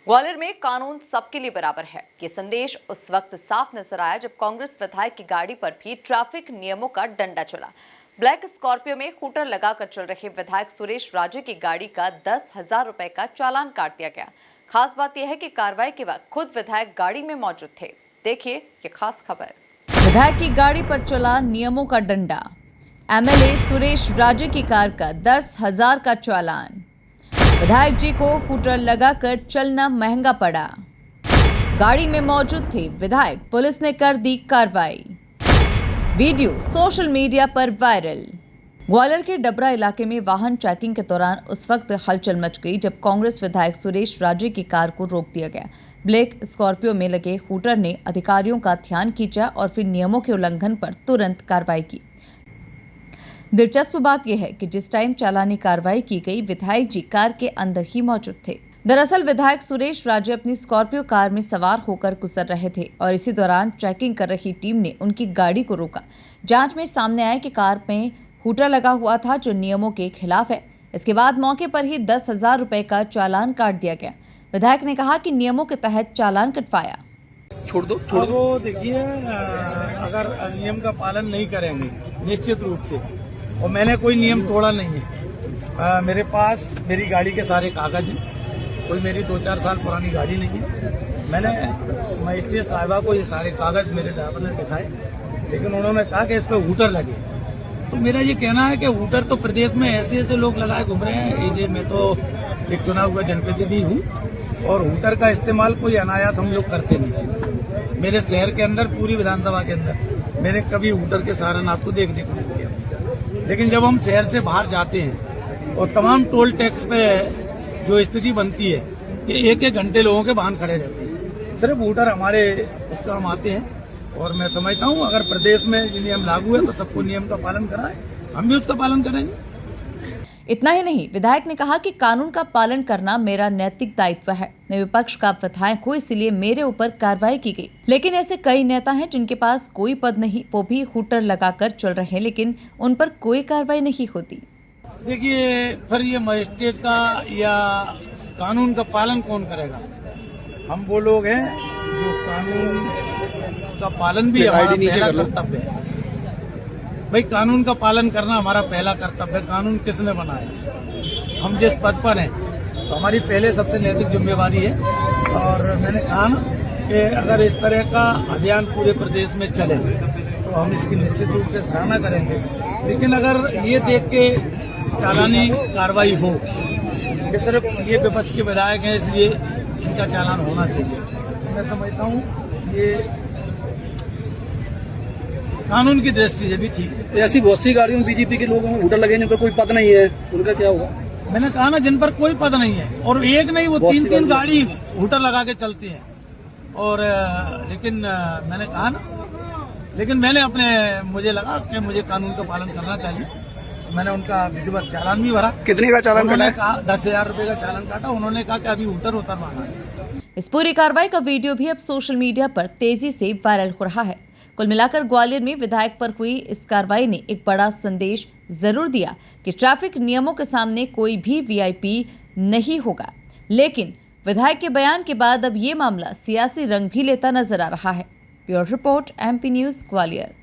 ग्वालियर में कानून सबके लिए बराबर है, ये संदेश उस वक्त साफ नजर आया जब कांग्रेस विधायक की गाड़ी पर भी ट्रैफिक नियमों का डंडा चला। ब्लैक स्कॉर्पियो में हूटर लगाकर चल रहे विधायक सुरेश राजे की गाड़ी का 10,000 रुपए का चालान काट दिया गया। खास बात यह है कि कार्रवाई के वक्त खुद विधायक गाड़ी में मौजूद थे। देखिए ये खास खबर। विधायक की गाड़ी पर चला नियमों का डंडा। एमएलए सुरेश राजे की कार का 10,000 का चालान। विधायक जी को हूटर लगाकर चलना महंगा पड़ा। गाड़ी में मौजूद थे विधायक, पुलिस ने कर दी कार्रवाई। वीडियो सोशल मीडिया पर वायरल। ग्वालियर के डबरा इलाके में वाहन चेकिंग के दौरान उस वक्त हलचल मच गई जब कांग्रेस विधायक सुरेश राजे की कार को रोक दिया गया। ब्लैक स्कॉर्पियो में लगे हूटर ने अधिकारियों का ध्यान खींचा और फिर नियमों के उल्लंघन पर तुरंत कार्रवाई की। दिलचस्प बात यह है कि जिस टाइम चालानी कार्रवाई की गई, विधायक जी कार के अंदर ही मौजूद थे। दरअसल विधायक सुरेश राजे अपनी स्कॉर्पियो कार में सवार होकर गुजर रहे थे और इसी दौरान चेकिंग कर रही टीम ने उनकी गाड़ी को रोका। जांच में सामने आया कि कार में हूटर लगा हुआ था जो नियमों के खिलाफ है। इसके बाद मौके पर ही 10,000 रुपए का चालान काट दिया गया। विधायक ने कहा कि नियमों के तहत चालान कटवाया। छोड़ दो। देखिए, अगर नियम का पालन नहीं करेंगे निश्चित रूप से, और मैंने कोई नियम तोड़ा नहीं है। मेरे पास मेरी गाड़ी के सारे कागज हैं, कोई मेरी 2-4 साल पुरानी गाड़ी नहीं है। मैंने मजिस्ट्रेट साहिबा को ये सारे कागज मेरे ड्राइवर ने दिखाए, लेकिन उन्होंने कहा कि इस पे हूटर लगे। तो मेरा ये कहना है कि हूटर तो प्रदेश में ऐसे लोग लगाए घूम रहे हैं। मैं तो एक चुना हुआ जनप्रतिनिधि हूँ और हूटर का इस्तेमाल कोई अनायास हम लोग करते नहीं। मेरे शहर के अंदर, पूरी विधानसभा के अंदर मैंने कभी हूटर के साधन आपको देखने को नहीं मिला। लेकिन जब हम शहर से बाहर जाते हैं और तमाम टोल टैक्स पे जो स्थिति बनती है कि एक घंटे लोगों के वाहन खड़े रहते हैं, सिर्फ हूटर हमारे उसका हम आते हैं। और मैं समझता हूं अगर प्रदेश में ये नियम लागू है तो सबको नियम का पालन कराएं, हम भी उसका पालन करेंगे। इतना ही नहीं, विधायक ने कहा कि कानून का पालन करना मेरा नैतिक दायित्व है। मैं विपक्ष का विधायक हूँ, इसलिए मेरे ऊपर कार्रवाई की गई। लेकिन ऐसे कई नेता हैं जिनके पास कोई पद नहीं, वो भी हूटर लगाकर चल रहे हैं, लेकिन उन पर कोई कार्रवाई नहीं होती। देखिए, फिर ये मजिस्ट्रेट का या कानून का पालन कौन करेगा? हम वो लोग हैं जो कानून का पालन भी हमारा पहला कर्तव्य है। भाई, कानून का पालन करना हमारा पहला कर्तव्य है। कानून किसने बनाया? हम जिस पद पर हैं तो हमारी पहले सबसे नैतिक जिम्मेवारी है। और मैंने कहा ना कि अगर इस तरह का अभियान पूरे प्रदेश में चले तो हम इसकी निश्चित रूप से सराहना करेंगे। लेकिन अगर ये देख के चालानी कार्रवाई हो कि सिर्फ ये विपक्ष के विधायक हैं इसलिए इनका चालान होना चाहिए, मैं समझता हूँ ये कानून की दृष्टि से भी ठीक है। ऐसी बहुत सी गाड़ियों में बीजेपी के लोग हूटर लगे जिन पर कोई पद नहीं है, उनका क्या होगा? मैंने कहा ना, जिन पर कोई पद नहीं है, और एक नहीं वो 3-3 गाड़ी हूटर लगा के चलती है। और लेकिन मैंने कहा ना, लेकिन मुझे लगा कि मुझे कानून का पालन करना चाहिए। मैंने उनका विधिवत चालान भी भरा। कितने का चालान उन्होंने कहा 10,000 रुपए का चालान काटा। उन्होंने कहा कि अभी उतरवाना है। इस पूरी कार्रवाई का वीडियो भी अब सोशल मीडिया पर तेजी से वायरल हो रहा है। कुल मिलाकर ग्वालियर में विधायक पर हुई इस कार्रवाई ने एक बड़ा संदेश जरूर दिया कि ट्रैफिक नियमों के सामने कोई भी वीआईपी नहीं होगा। लेकिन विधायक के बयान के बाद अब ये मामला सियासी रंग भी लेता नजर आ रहा है। Bureau report, MP news, Gwalior.